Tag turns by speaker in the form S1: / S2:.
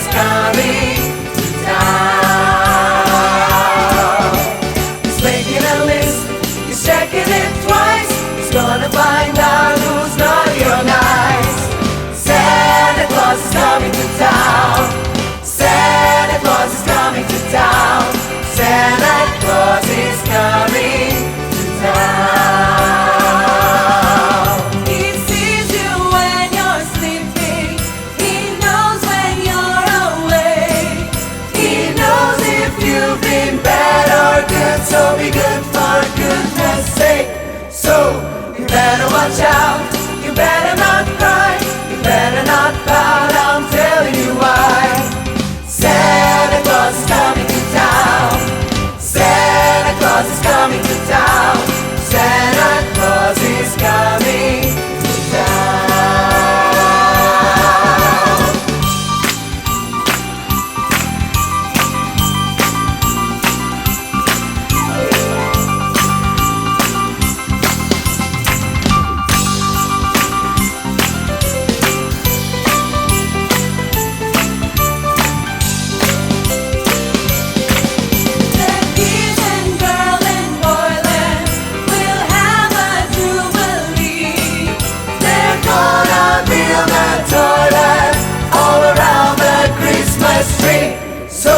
S1: is coming to town. He's making a list, he's checking it twice. He's gonna find out who's naughty or nice. Santa Claus is coming to town. Santa Claus is coming to town. Santa Claus is coming to town. He sees you when you're sleeping. He knows when you're awake. He knows if you've been bad or good. So be good for goodness sake. So you better watch out. You better not cry. You better not pout. I'm telling you why. Santa Claus is coming to town. Santa Claus is coming to town. Santa Claus is coming to town. Toilet all around the Christmas tree. So